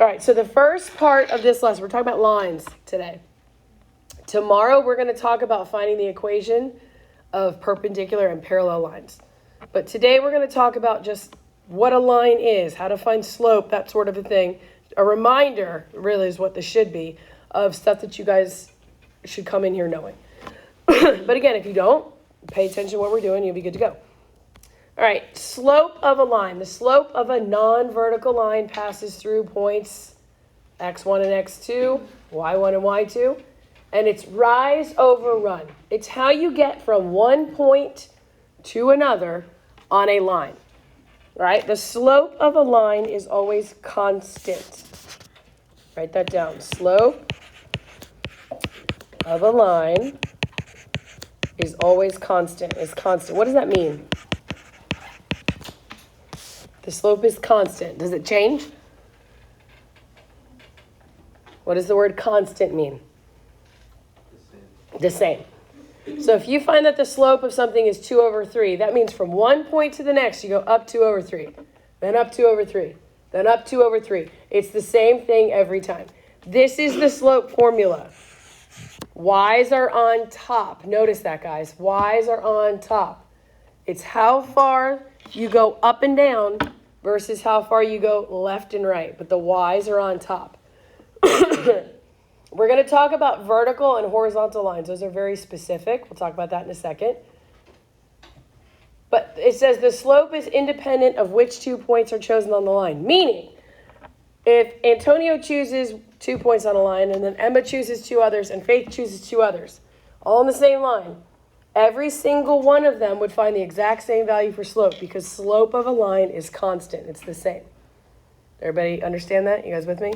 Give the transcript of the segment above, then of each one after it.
All right, so the first part of this lesson, we're talking about lines today. Tomorrow, we're going to talk about finding the equation of perpendicular and parallel lines. But today, we're going to talk about just what a line is, how to find slope, that sort of a thing. A reminder, really, is what this should be, of stuff that you guys should come in here knowing. But again, if you don't, pay attention to what we're doing, you'll be good to go. All right, slope of a line. The slope of a non-vertical line passes through points x1 and x2, y1 and y2, and it's rise over run. It's how you get from one point to another on a line. Right? The slope of a line is always constant. Write that down. Slope of a line is always constant. Is constant. What does that mean? The slope is constant. Does it change? What does the word constant mean? The same. So if you find that the slope of something is 2 over 3, that means from one point to the next, you go up 2 over 3, then up 2 over 3, then up 2 over 3. It's the same thing every time. This is the slope formula. Y's are on top. Notice that, guys. Y's are on top. It's how far you go up and down versus how far you go left and right. But the Y's are on top. We're going to talk about vertical and horizontal lines. Those are very specific. We'll talk about that in a second. But it says the slope is independent of which 2 points are chosen on the line. Meaning, if Antonio chooses 2 points on a line, and then Emma chooses 2 others, and Faith chooses 2 others, all on the same line, every single one of them would find the exact same value for slope because slope of a line is constant. It's the same. Everybody understand that? You guys with me?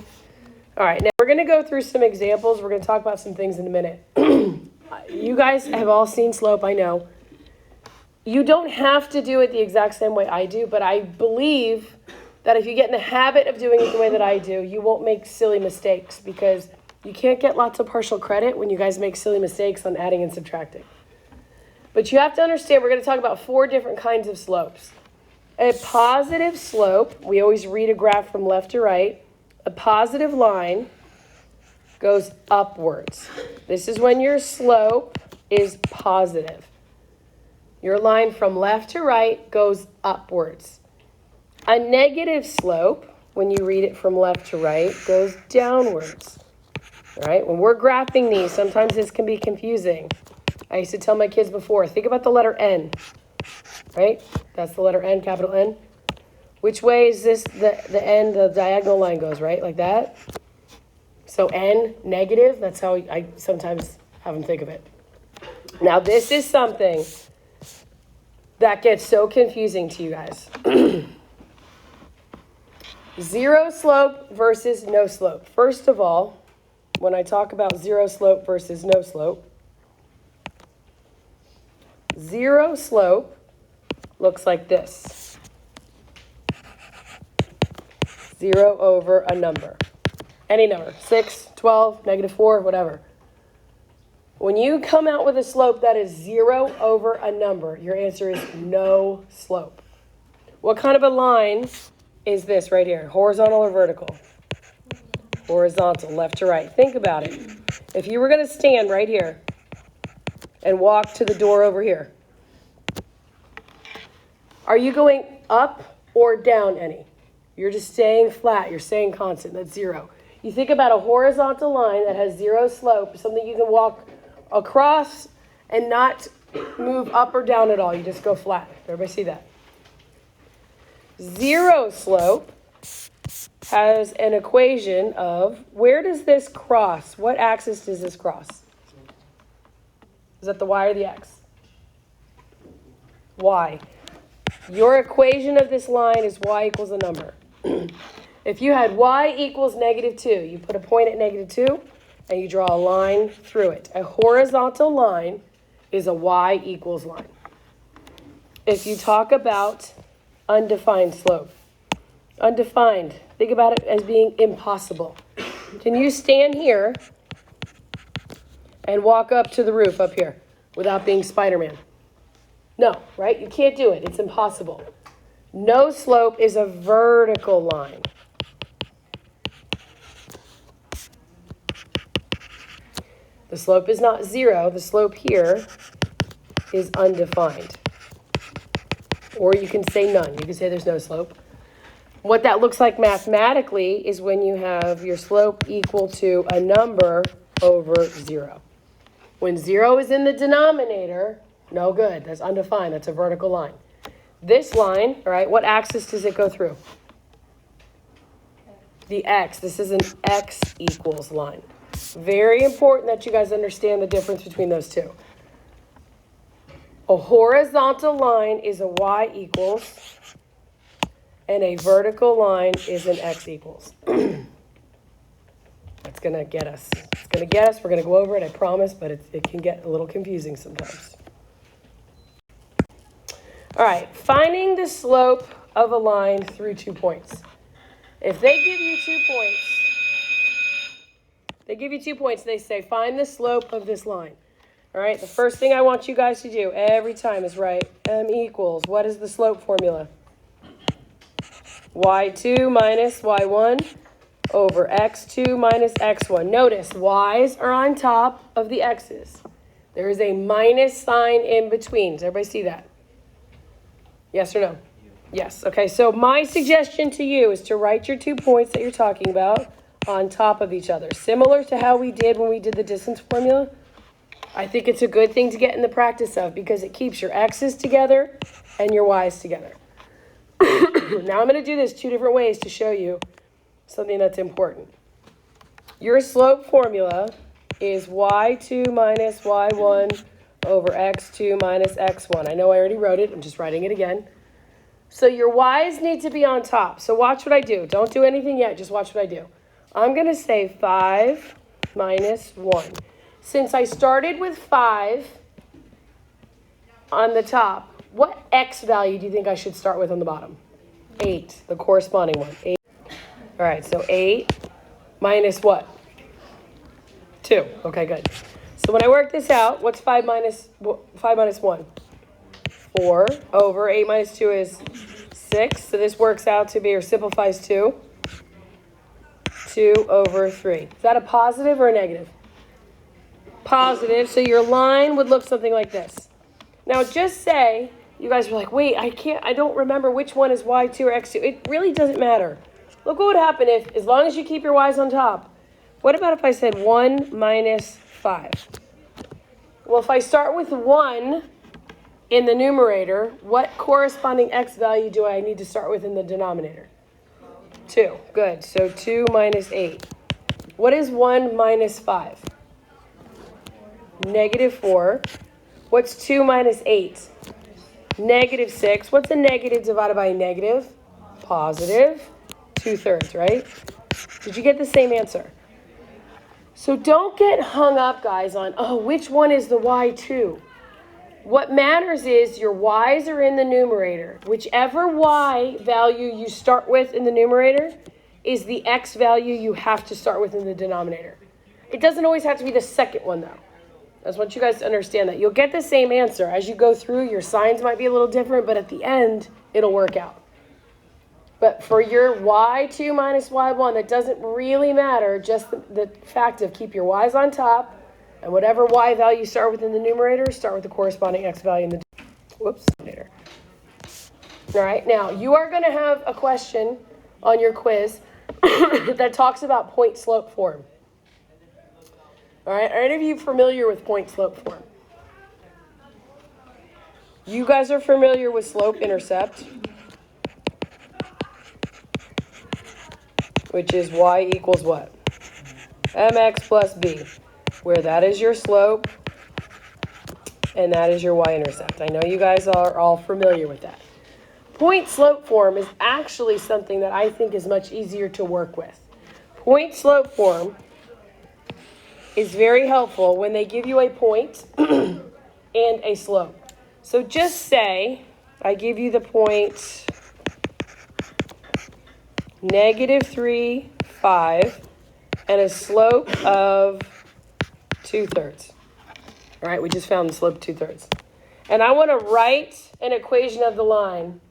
All right, now we're going to go through some examples. We're going to talk about some things in a minute. You guys have all seen slope, I know. You don't have to do it the exact same way I do, but I believe that if you get in the habit of doing it the way that I do, you won't make silly mistakes because you can't get lots of partial credit when you guys make silly mistakes on adding and subtracting. But you have to understand, we're going to talk about 4 different kinds of slopes. A positive slope, we always read a graph from left to right. A positive line goes upwards. This is when your slope is positive. Your line from left to right goes upwards. A negative slope, when you read it from left to right, goes downwards. All right? When we're graphing these, sometimes this can be confusing. I used to tell my kids before, think about the letter N. Right? That's the letter N, capital N. Which way is this, the end, the diagonal line goes, right? Like that? So N, negative, that's how I sometimes have them think of it. Now this is something that gets so confusing to you guys. Zero slope versus no slope. First of all, when I talk about zero slope versus no slope, zero slope looks like this. 0 over a number. Any number. 6, 12, -4, whatever. When you come out with a slope that is 0 over a number, your answer is no slope. What kind of a line is this right here? Horizontal or vertical? Horizontal, left to right. Think about it. If you were going to stand right here and walk to the door over here, are you going up or down any? You're just staying flat. You're staying constant. That's 0. You think about a horizontal line that has 0 slope, something you can walk across and not move up or down at all. You just go flat. Everybody see that? 0 slope has an equation of where does this cross? What axis does this cross? Is that the y or the x? Y. Your equation of this line is y equals a number. If you had y equals -2, you put a point at -2 and you draw a line through it. A horizontal line is a y equals line. If you talk about undefined slope, undefined, think about it as being impossible. Can you stand here and walk up to the roof up here without being Spider-Man? No, right? You can't do it. It's impossible. No slope is a vertical line. The slope is not 0. The slope here is undefined. Or you can say none. You can say there's no slope. What that looks like mathematically is when you have your slope equal to a number over 0. When 0 is in the denominator, no good. That's undefined. That's a vertical line. This line, all right, what axis does it go through? The x. This is an x equals line. Very important that you guys understand the difference between those two. A horizontal line is a y equals, and a vertical line is an x equals. That's going to get us. It's going to get us. We're going to go over it, I promise, but it can get a little confusing sometimes. All right, finding the slope of a line through 2 points. If they give you 2 points, they say find the slope of this line. All right, the first thing I want you guys to do every time is write m equals, what is the slope formula? y2 minus y1 over x2 minus x1. Notice y's are on top of the x's. There is a minus sign in between. Does everybody see that? Yes or no? Yes. Okay, so my suggestion to you is to write your 2 points that you're talking about on top of each other. Similar to how we did when we did the distance formula. I think it's a good thing to get in the practice of because it keeps your x's together and your y's together. Now I'm going to do this 2 different ways to show you something that's important. Your slope formula is y2 minus y1 over x2 minus x1. I know I already wrote it. I'm just writing it again. So your y's need to be on top. So watch what I do. Don't do anything yet. Just watch what I do. I'm going to say 5 minus 1. Since I started with 5 on the top, what x value do you think I should start with on the bottom? 8, the corresponding one. 8. All right, so 8 minus what? 2. Okay, good. So when I work this out, what's 5 minus 1? 4 over 8 minus 2 is 6. So this works out to be, or simplifies to 2 over 3. Is that a positive or a negative? Positive. So your line would look something like this. Now just say, you guys were like, wait, I don't remember which one is y2 or x2. It really doesn't matter. Look what would happen if, as long as you keep your y's on top. What about if I said 1 minus 5? Well, if I start with 1 in the numerator, what corresponding x value do I need to start with in the denominator? 2. Good. So 2 minus 8. What is 1 minus 5? Negative 4. What's 2 minus 8? Negative 6. What's a negative divided by a negative? Positive. 2/3, right? Did you get the same answer? So don't get hung up, guys, on, oh, which one is the y2? What matters is your y's are in the numerator. Whichever y value you start with in the numerator is the x value you have to start with in the denominator. It doesn't always have to be the second one, though. I just want you guys to understand that. You'll get the same answer. As you go through, your signs might be a little different, but at the end, it'll work out. But for your y2 minus y1, that doesn't really matter. Just the fact of keep your y's on top, and whatever y value you start with in the numerator, start with the corresponding x value in the denominator. All right, now you are going to have a question on your quiz that talks about point slope form. All right, are any of you familiar with point slope form? You guys are familiar with slope intercept, which is y equals what? mx plus b, where that is your slope and that is your y-intercept. I know you guys are all familiar with that. Point slope form is actually something that I think is much easier to work with. Point slope form is very helpful when they give you a point and a slope. So just say I give you the point -3, 5, and a slope of 2/3. All right, we just found the slope of 2/3. And I want to write an equation of the line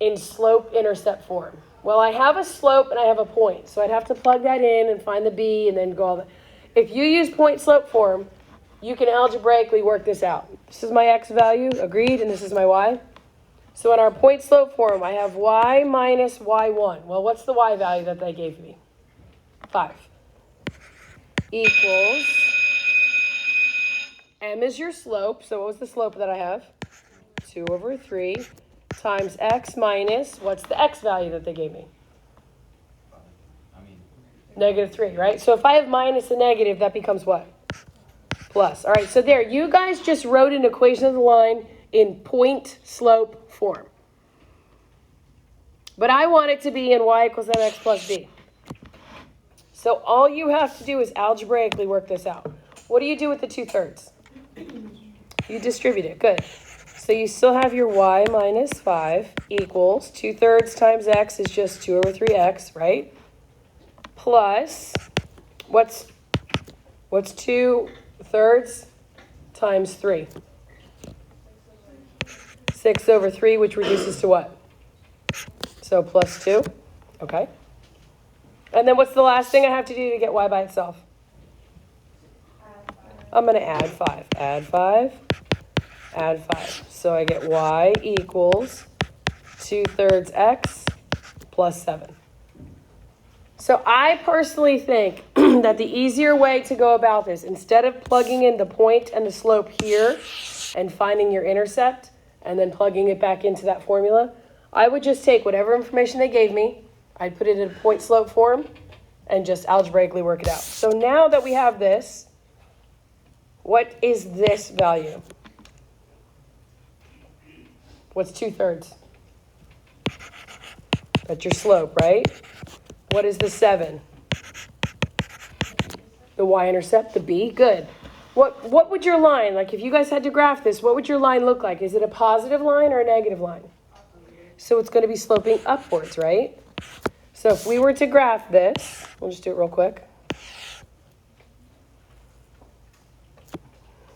in slope-intercept form. Well, I have a slope and I have a point, so I'd have to plug that in and find the b and then go all that. If you use point slope form, you can algebraically work this out. This is my x value, agreed, and this is my y. So in our point slope form, I have y minus y1. Well, what's the y value that they gave me? 5. Equals, m is your slope. So what was the slope that I have? 2 over 3 times x minus, what's the x value that they gave me? Negative 3, right? So if I have minus a negative, that becomes what? Plus. All right, so there, you guys just wrote an equation of the line in point slope form. But I want it to be in y equals mx plus b. So all you have to do is algebraically work this out. What do you do with the 2/3? You distribute it. Good. So you still have your y minus 5 equals 2/3 times x is just 2 over 3x, right? Plus, what's 2/3 times 3? 6 over 3, which reduces to what? So plus 2. Okay. And then what's the last thing I have to do to get y by itself? I'm going to add 5. Add 5. Add 5. So I get y equals 2/3 x plus 7. So I personally think that the easier way to go about this, instead of plugging in the point and the slope here and finding your intercept and then plugging it back into that formula, I would just take whatever information they gave me, I'd put it in a point slope form and just algebraically work it out. So now that we have this, what is this value? What's 2/3? That's your slope, right? What is the 7? The y-intercept, the b. Good. What would your line, like if you guys had to graph this, what would your line look like? Is it a positive line or a negative line? So it's going to be sloping upwards, right? So if we were to graph this, we'll just do it real quick.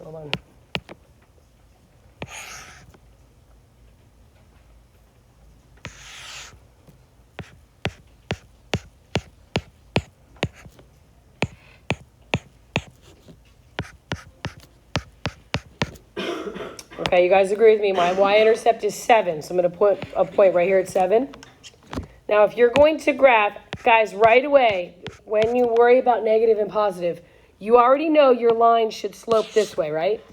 Hold on. Okay, you guys agree with me. My y-intercept is 7, so I'm going to put a point right here at 7. Now, if you're going to graph, guys, right away, when you worry about negative and positive, you already know your line should slope this way, right?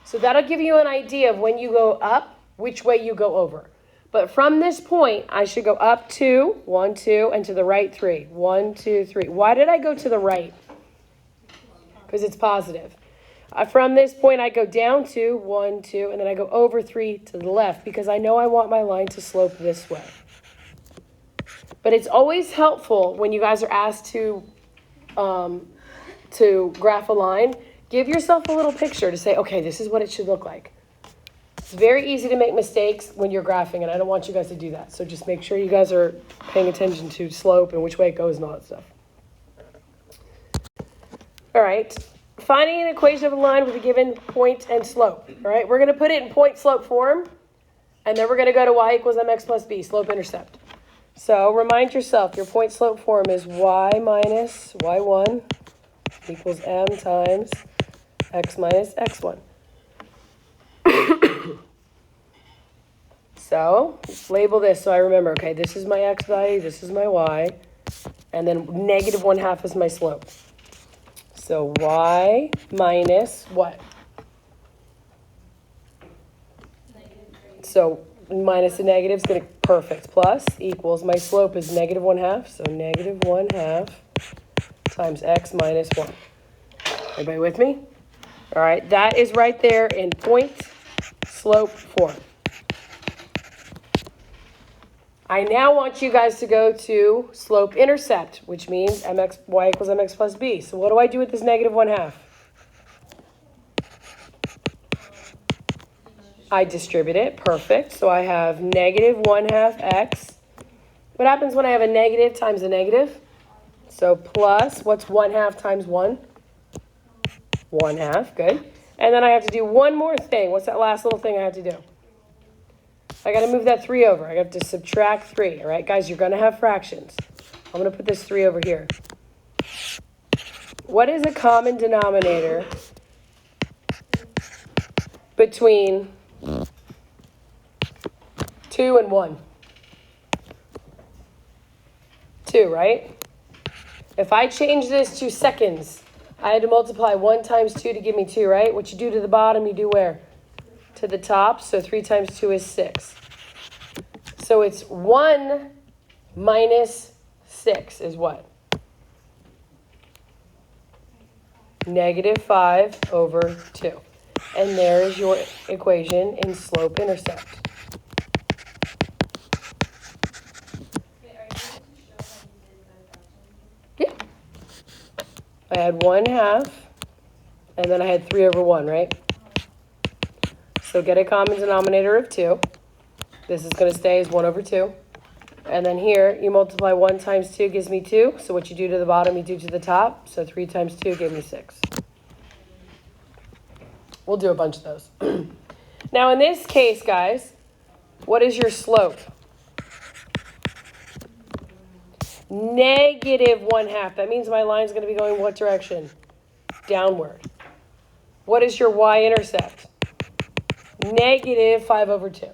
So that'll give you an idea of when you go up, which way you go over. But from this point, I should go up 2, 1, 2, and to the right 3. 1, 2, 3. Why did I go to the right? Because it's positive. From this point, I go down 2, 1, 2, and then I go over 3 to the left because I know I want my line to slope this way. But it's always helpful when you guys are asked to graph a line, give yourself a little picture to say, okay, this is what it should look like. It's very easy to make mistakes when you're graphing, and I don't want you guys to do that. So just make sure you guys are paying attention to slope and which way it goes and all that stuff. All right. Finding an equation of a line with a given point and slope. All right, we're going to put it in point slope form, and then we're going to go to y equals mx plus b, slope intercept. So remind yourself, your point slope form is y minus y1 equals m times x minus x1. So label this so I remember, okay, this is my x value, this is my y, and then negative 1/2 is my slope. So y minus what? So minus the negative is going to perfect. Plus equals, my slope is negative 1/2. So negative 1/2 times x minus 1. Everybody with me? All right, that is right there in point slope form. I now want you guys to go to slope intercept, which means y equals mx plus b. So what do I do with this negative 1/2? I distribute it. Perfect. So I have negative 1/2 x. What happens when I have a negative times a negative? So plus, what's 1/2 times 1? 1/2. Good. And then I have to do one more thing. What's that last little thing I have to do? I got to move that 3 over. I have to subtract 3. All right, guys, you're going to have fractions. I'm going to put this 3 over here. What is a common denominator between 2 and 1? 2, right? If I change this to seconds, I had to multiply 1 times 2 to give me 2, right? What you do to the bottom, you do where? To the top. So 3 times 2 is 6. So it's 1 minus 6 is what? -5 over 2. And there is your equation in slope-intercept. Yeah. I had 1/2, and then I had 3 over 1, right? So get a common denominator of 2. This is going to stay as 1 over 2. And then here, you multiply 1 times 2 gives me 2. So what you do to the bottom, you do to the top. So 3 times 2 gave me 6. We'll do a bunch of those. Now, in this case, guys, what is your slope? -1/2. That means my line is going to be going what direction? Downward. What is your y-intercept? -5 over 2.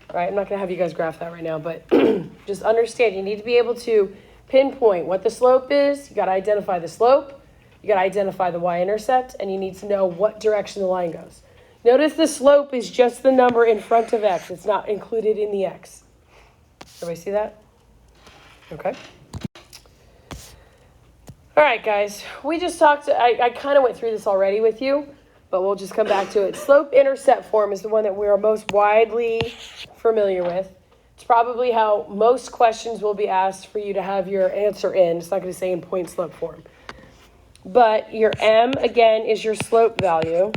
All right, I'm not going to have you guys graph that right now, but just understand you need to be able to pinpoint what the slope is. You got to identify the slope. You got to identify the y-intercept, and you need to know what direction the line goes. Notice the slope is just the number in front of x. It's not included in the x. Everybody see that? Okay. All right, guys. We just talked, I kind of went through this already with you, but we'll just come back to it. Slope-intercept form is the one that we are most widely familiar with. It's probably how most questions will be asked for you to have your answer in. It's not going to say in point slope form. But your m, again, is your slope value,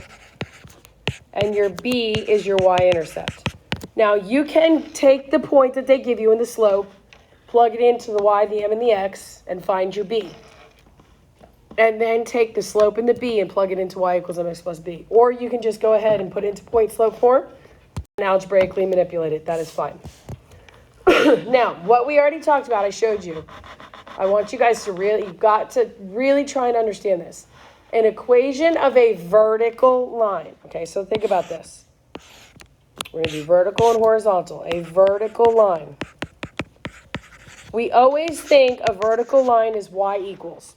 and your b is your y-intercept. Now, you can take the point that they give you in the slope, plug it into the y, the m, and the x, and find your b. And then take the slope and the b and plug it into y equals mx plus b. Or you can just go ahead and put it into point slope form and algebraically manipulate it. That is fine. Now, what we already talked about, I showed you. I want you guys to you've got to really try and understand this. An equation of a vertical line. Okay, so think about this. We're going to do vertical and horizontal. A vertical line. We always think a vertical line is y equals.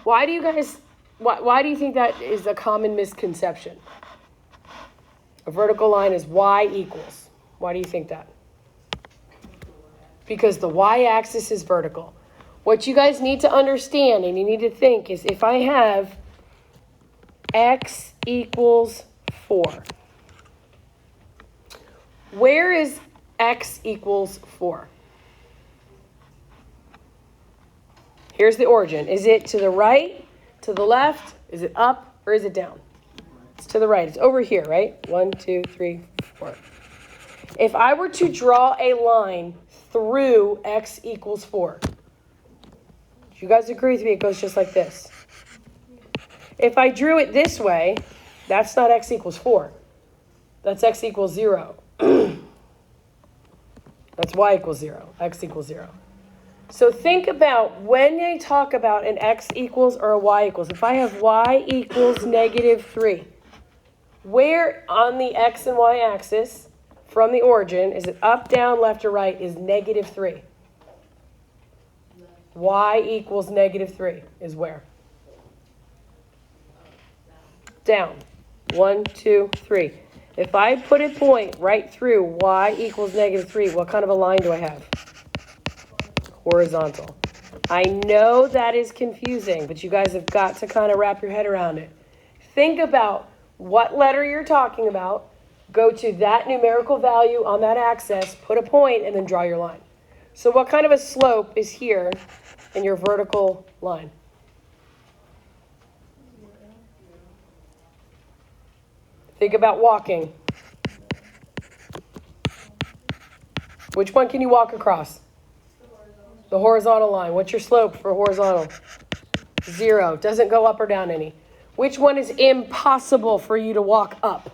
Why do you guys, why do you think that is a common misconception? A vertical line is y equals. Why do you think that? Because the y-axis is vertical. What you guys need to understand and you need to think is if I have x equals 4, where is x equals 4? Here's the origin. Is it to the right, to the left? Is it up, or is it down? It's to the right. It's over here, right? 1, 2, 3, 4. If I were to draw a line through x equals 4, do you guys agree with me? It goes just like this. If I drew it this way, that's not x equals 4. That's x equals 0. That's y equals 0. X equals 0. So think about when they talk about an x equals or a y equals. If I have y equals -3, where on the x and y axis from the origin, is it up, down, left, or right, is -3? Y equals -3 is where? Down. 1, 2, 3. If I put a point right through y equals -3, what kind of a line do I have? Horizontal. I know that is confusing, but you guys have got to kind of wrap your head around it. Think about what letter you're talking about, go to that numerical value on that axis, put a point, and then draw your line. So what kind of a slope is here in your vertical line? Think about walking. Which one can you walk across? The horizontal line. What's your slope for horizontal? 0. Doesn't go up or down any. Which one is impossible for you to walk up?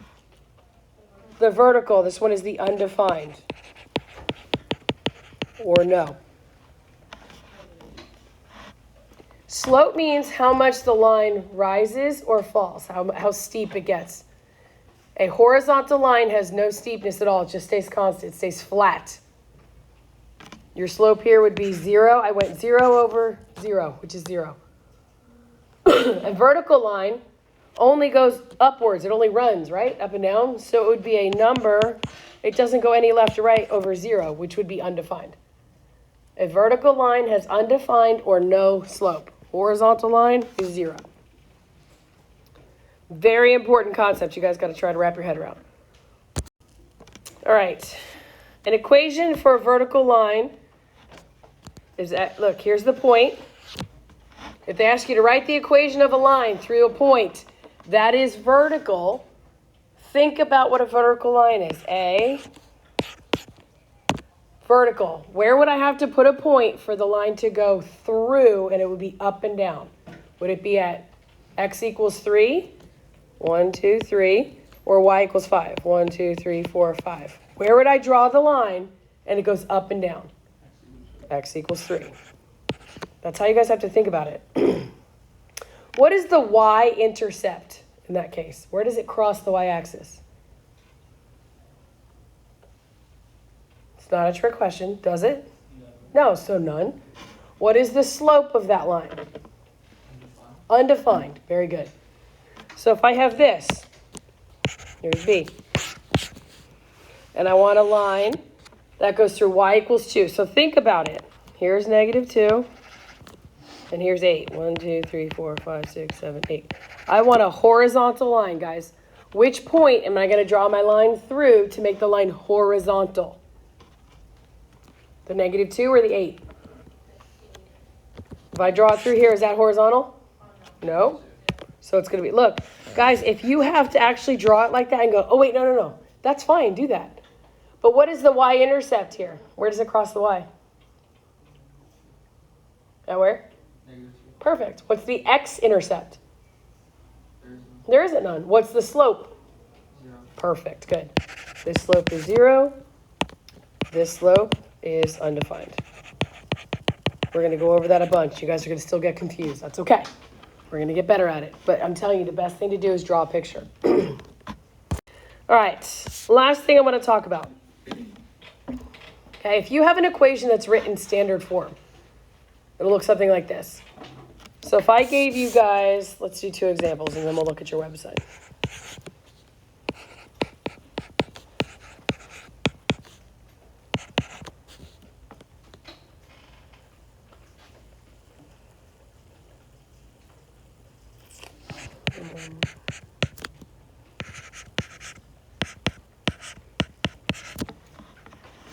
The vertical. This one is the undefined. Or no. Slope means how much the line rises or falls, how steep it gets. A horizontal line has no steepness at all. It just stays constant. It stays flat. Your slope here would be 0. I went 0 over 0, which is 0. A vertical line only goes upwards. It only runs, right? Up and down. So it would be a number. It doesn't go any left or right over 0, which would be undefined. A vertical line has undefined or no slope. Horizontal line is 0. Very important concept. You guys got to try to wrap your head around. All right. An equation for a vertical line is that, look, here's the point. If they ask you to write the equation of a line through a point that is vertical, think about what a vertical line is. A, vertical. Where would I have to put a point for the line to go through and it would be up and down? Would it be at x equals 3? 1, 2, 3. Or y equals 5? 1, 2, 3, 4, 5. Where would I draw the line and it goes up and down? X equals 3. That's how you guys have to think about it. What is the y-intercept in that case? Where does it cross the y-axis? It's not a trick question, does it? No, so none. What is the slope of that line? Undefined. Very good. So if I have this, here's B, and I want a line that goes through y equals 2. So think about it. Here's -2, and here's 8. 1, 2, 3, 4, 5, 6, 7, 8. I want a horizontal line, guys. Which point am I going to draw my line through to make the line horizontal? The -2 or the 8? If I draw it through here, is that horizontal? No. So it's going to be, look, guys, if you have to actually draw it like that and go, oh, wait, no. That's fine. Do that. But what is the y-intercept here? Where does it cross the y? At where? Perfect. What's the x-intercept? There isn't none. What's the slope? 0. Perfect. Good. This slope is 0. This slope is undefined. We're going to go over that a bunch. You guys are going to still get confused. That's okay. We're going to get better at it. But I'm telling you, the best thing to do is draw a picture. All right. Last thing I want to talk about. Okay, if you have an equation that's written in standard form, it'll look something like this. So if I gave you guys, let's do 2 examples, and then we'll look at your website.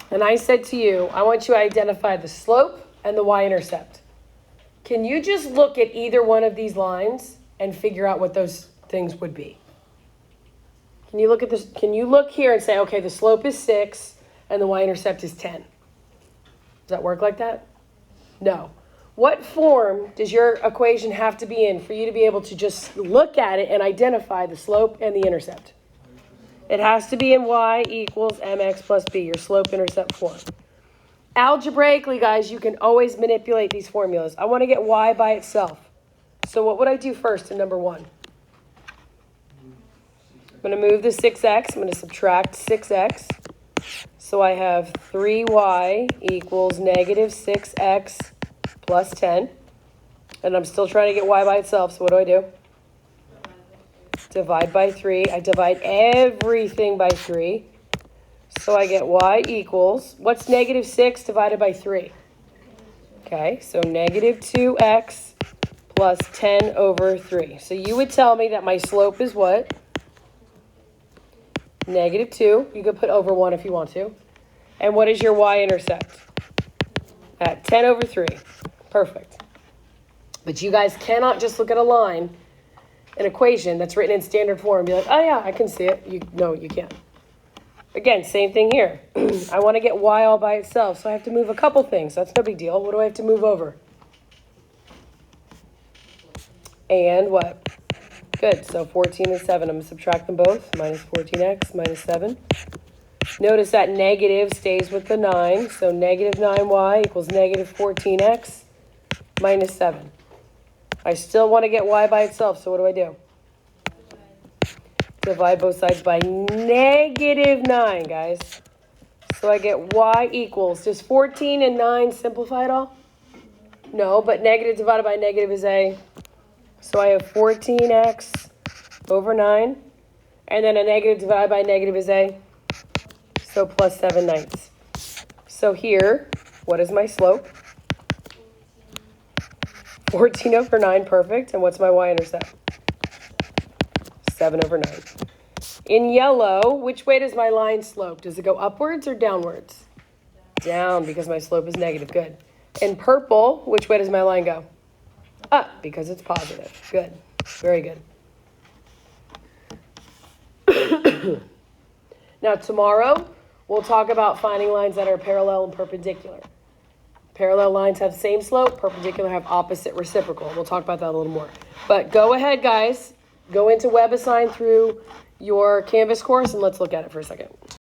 And I said to you, I want you to identify the slope and the y-intercept. Can you just look at either one of these lines and figure out what those things would be? Can you look at this? Can you look here and say, okay, the slope is 6 and the y-intercept is 10? Does that work like that? No. What form does your equation have to be in for you to be able to just look at it and identify the slope and the intercept? It has to be in y equals mx plus b, your slope-intercept form. Algebraically, guys, you can always manipulate these formulas. I want to get y by itself. So what would I do first in number 1? I'm going to move the 6x. I'm going to subtract 6x. So I have 3y equals -6x plus 10. And I'm still trying to get y by itself, so what do? Divide by 3. I divide everything by 3. So I get y equals, what's -6 divided by 3? Okay, so -2x plus 10 over 3. So you would tell me that my slope is what? -2. You could put over 1 if you want to. And what is your y-intercept? At 10 over 3. Perfect. But you guys cannot just look at a line, an equation that's written in standard form and be like, oh yeah, I can see it. No, you can't. Again, same thing here. I want to get y all by itself, so I have to move a couple things. That's no big deal. What do I have to move over? And what? Good, so 14 and 7. I'm going to subtract them both. Minus 14x, minus 7. Notice that negative stays with the 9, so -9y equals -14x minus 7. I still want to get y by itself, so what do? Divide both sides by -9, guys. So I get y equals, does 14 and 9 simplify at all? No, but negative divided by negative is a, so I have 14x over 9, and then a negative divided by negative is a, so plus 7/9. So here, what is my slope? 14 over 9, perfect. And what's my y-intercept? 7 over 9. In yellow, which way does my line slope? Does it go upwards or downwards? Down, because my slope is negative. Good. In purple, which way does my line go? Up, because it's positive. Good. Very good. Now, tomorrow, we'll talk about finding lines that are parallel and perpendicular. Parallel lines have same slope, perpendicular have opposite reciprocal. We'll talk about that a little more. But go ahead, guys. Go into WebAssign through your Canvas course, and let's look at it for a second.